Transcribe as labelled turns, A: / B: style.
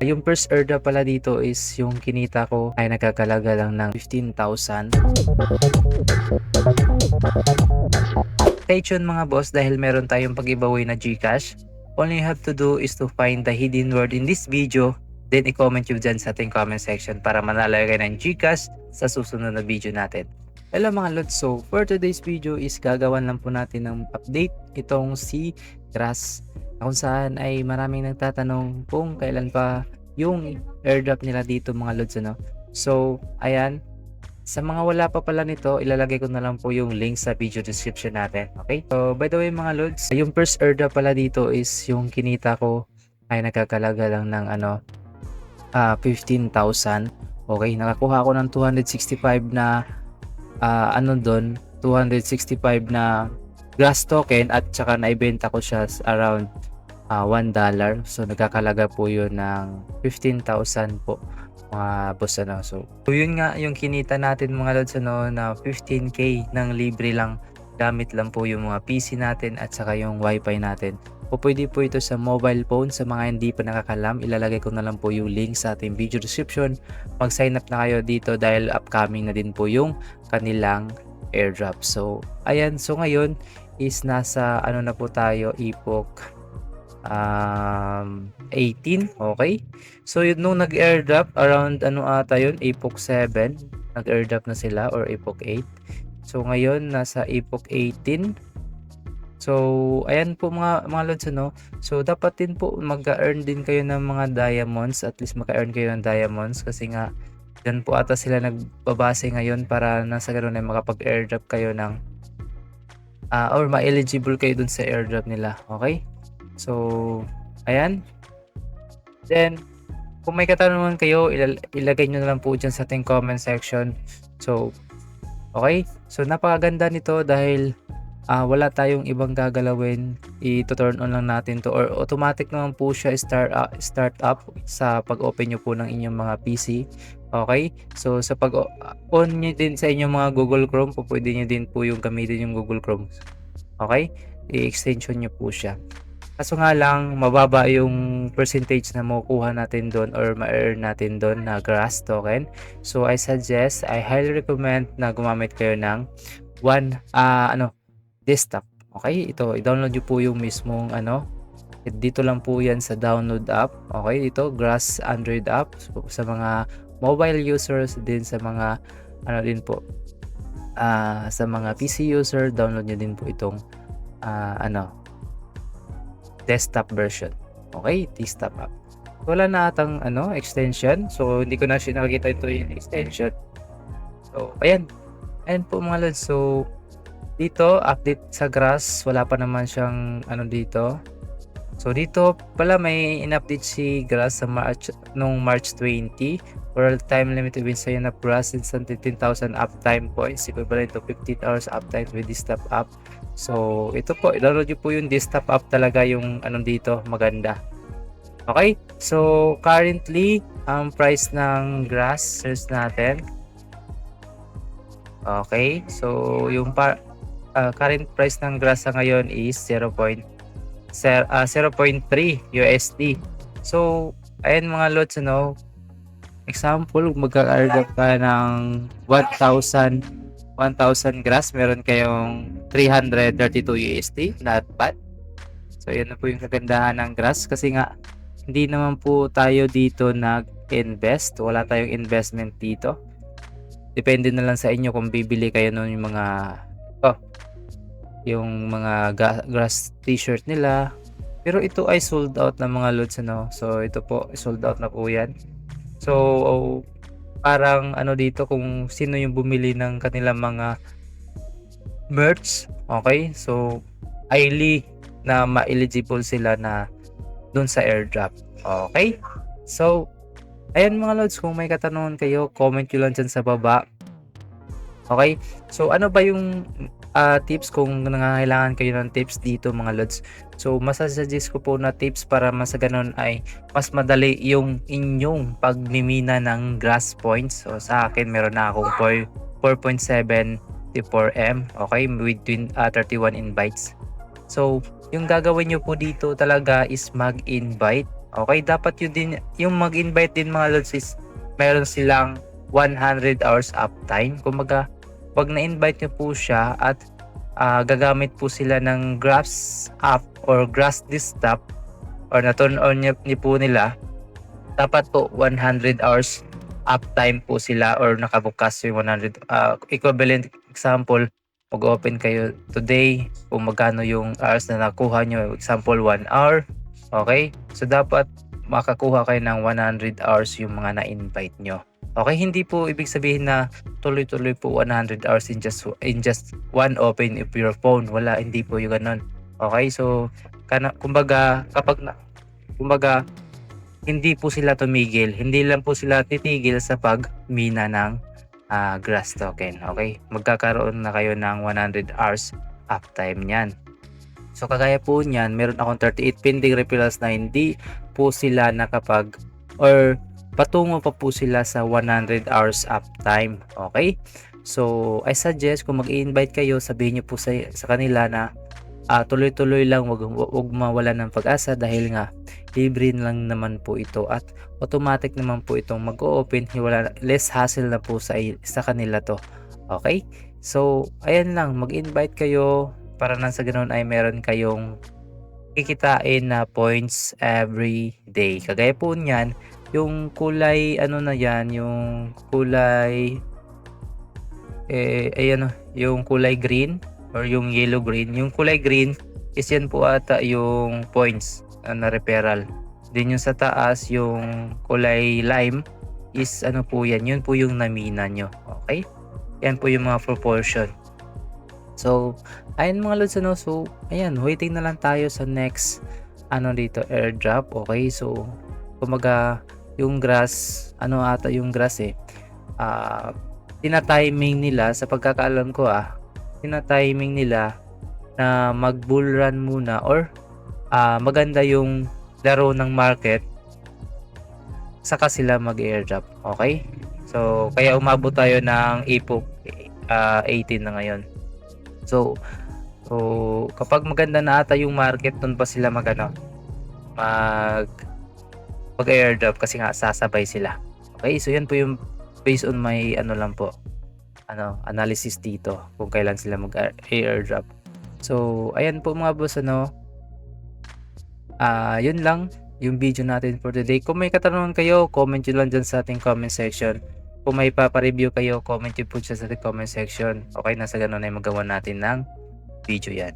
A: Yung first airdrop pala dito is yung kinita ko ay nagkakalaga lang ng 15,000. Stay tuned mga boss dahil meron tayong pag-giveaway na GCash. All you have to do is to find the hidden word in this video, then i-comment nyo dyan sa ating comment section para manalo kayo ng GCash sa susunod na video natin. Hello mga lods, so for today's video is gagawan lang po natin ng update itong si Grass, kung saan ay maraming nagtatanong kung kailan pa yung airdrop nila dito mga lods, ano. So ayan, sa mga wala pa pala nito, ilalagay ko na lang po yung link sa video description natin. Okay, so by the way mga lods, yung first airdrop pala dito is yung kinita ko ay nagkakalaga lang ng 15,000. Okay, nakakuha ako ng 265 na doon, 265 na Grass token at saka naibenta ko siya around $1. So nagkakalaga po yun ng 15,000 po mga boss, ano. So yun nga yung kinita natin mga lods, ano, na 15k ng libre lang, gamit lang po yung mga PC natin at saka yung wifi natin. O pwede po ito sa mobile phone. Sa mga hindi pa nakakalam, ilalagay ko na lang po yung link sa ating video description. Mag sign up na kayo dito dahil upcoming na din po yung kanilang airdrop. So ayan, so ngayon is nasa na po tayo, epoch 18. Okay, so yun, nung nag-airdrop around ata yun, epoch 7 nag-airdrop na sila, or epoch 8. So ngayon nasa epoch 18. So ayan po mga lods, ano. So dapat din po mag-earn din kayo ng mga diamonds, at least maka-earn kayo ng diamonds, kasi nga dyan po ata sila nagbabase ngayon para nasa ganoon ay makapag-airdrop kayo ng or ma-eligible kayo dun sa airdrop nila. Okay, so ayan, then kung may katanungan kayo, ilagay nyo na lang po dyan sa ating comment section. So okay, so napakaganda nito dahil wala tayong ibang gagalawin, i-turn on lang natin to, or automatic naman po siya start up sa pag-open nyo po ng inyong mga PC. Okay, so sa pag-on nyo din sa inyong mga Google Chrome, po pwede nyo din po yung gamitin yung Google Chrome. Okay, i-extension nyo po siya. Kaso nga lang, mababa yung percentage na makukuha natin doon or ma-earn natin doon na Grass token. So I highly recommend na gumamit kayo ng desktop. Okay, ito, i-download nyo po yung mismong dito lang po yan sa download app. Okay, ito Grass Android app. So, sa mga mobile users din, sa mga din po sa mga PC user, download nyo din po itong desktop version. Okay, desktop app. Wala na atang extension, so hindi ko na siya nakikita ito yung extension. So ayan po mga lods. So dito update sa Grass, wala pa naman siyang dito. So dito pala may in-update si Grass sa March 20. World time limit wins sa'yo na Grass instant 15,000 uptime points, equivalent to 15 hours uptime with desktop app. So ito po, i-download nyo po yung desktop app, talaga yung dito maganda. Okay, so currently ang price ng Grass, search natin. Okay, so yung current price ng Grass sa ngayon is 0.3 USD. So ayan mga lods, example, magka-airdrop ka ng 1,000 Grass, meron kayong 332 USD, not bad. So yan na po yung kagandahan ng Grass, kasi nga hindi naman po tayo dito nag-invest, wala tayong investment dito. Depende na lang sa inyo kung bibili kayo ng yung mga Grass t-shirt nila. Pero ito ay sold out na mga lods, so ito po sold out na po yan. So parang dito, kung sino yung bumili ng kanilang mga merch, okay, so highly na ma-eligible sila na dun sa airdrop. Okay, so ayan mga lods, kung may katanungan kayo, comment nyo lang dyan sa baba. Okay, so ano ba yung tips kung nangangailangan kayo ng tips dito mga lods? So masasuggest ko po na tips para mas ganun ay mas madali yung inyong pagmimina ng Grass points. So sa akin meron na akong 4.74M, okay, with 31 invites. So yung gagawin nyo po dito talaga is mag-invite. Okay, dapat yun din yung mag-invite din mga lods is meron silang 100 hours uptime. Kumbaga, 'pag na-invite niyo po siya at gagamit po sila ng Graphs app or Graphs desktop or na-turn on niyo po nila, dapat po 100 hours uptime po sila or nakabukas yung 100 equivalent example, mag-open kayo today kung magkano yung hours na nakuha nyo, example 1 hour. Okay, so dapat makakuha kayo ng 100 hours yung mga na-invite nyo. Okay, hindi po ibig sabihin na tuloy-tuloy po 100 hours in just one open of your phone. Wala, hindi po yung ganun. Okay, so kumbaga kumbaga hindi po sila tumigil. Hindi lang po sila titigil sa pagmina ng grass token. Okay, magkakaroon na kayo ng 100 hours uptime niyan. So kagaya po niyan, meron akong 38 pending referrals na hindi po sila nakapag or patungo pa po sila sa 100 hours uptime. Okay? So I suggest kung mag-i-invite kayo, sabihin niyo po sa kanila na tuloy-tuloy lang, wag mawala ng pag-asa dahil nga libre lang naman po ito at automatic naman po itong mag-o-open, less hassle na po sa kanila to. Okay? So ayan lang, mag-invite kayo para nang sa ganoon ay meron kayong kikitain na points every day. Kagaya po niyan, yung kulay ano na yan, yung kulay yung kulay green or yung yellow green. Yung kulay green is yan po ata yung points na referral. Din yung sa taas, yung kulay lime is ano po yan, yun po yung namina nyo. Okay? Yan po yung mga proportion. So, ayun mga lods, ano, so, ayan, waiting na lang tayo sa next, dito, airdrop. Okay, so, kumaga, yung grass, ata yung grass tina-timing nila, sa pagkakaalam ko tina-timing nila na mag-bull run muna or maganda yung laro ng market, saka sila mag-airdrop. Okay, so, kaya umabot tayo ng epoch 18 na ngayon. So kapag maganda na ata yung market, doon pa sila mag-airdrop kasi nga sasabay sila. Okay, so yan po yung based on my analysis dito kung kailan sila mag-airdrop. So ayan po mga boss, yun lang yung video natin for today. Kung may katanungan kayo, comment nyo lang dyan sa ating comment section. Kung may papareview kayo, comment nyo po dyan sa ating comment section. Okay, nasa ganun ay magawa natin ng video yan.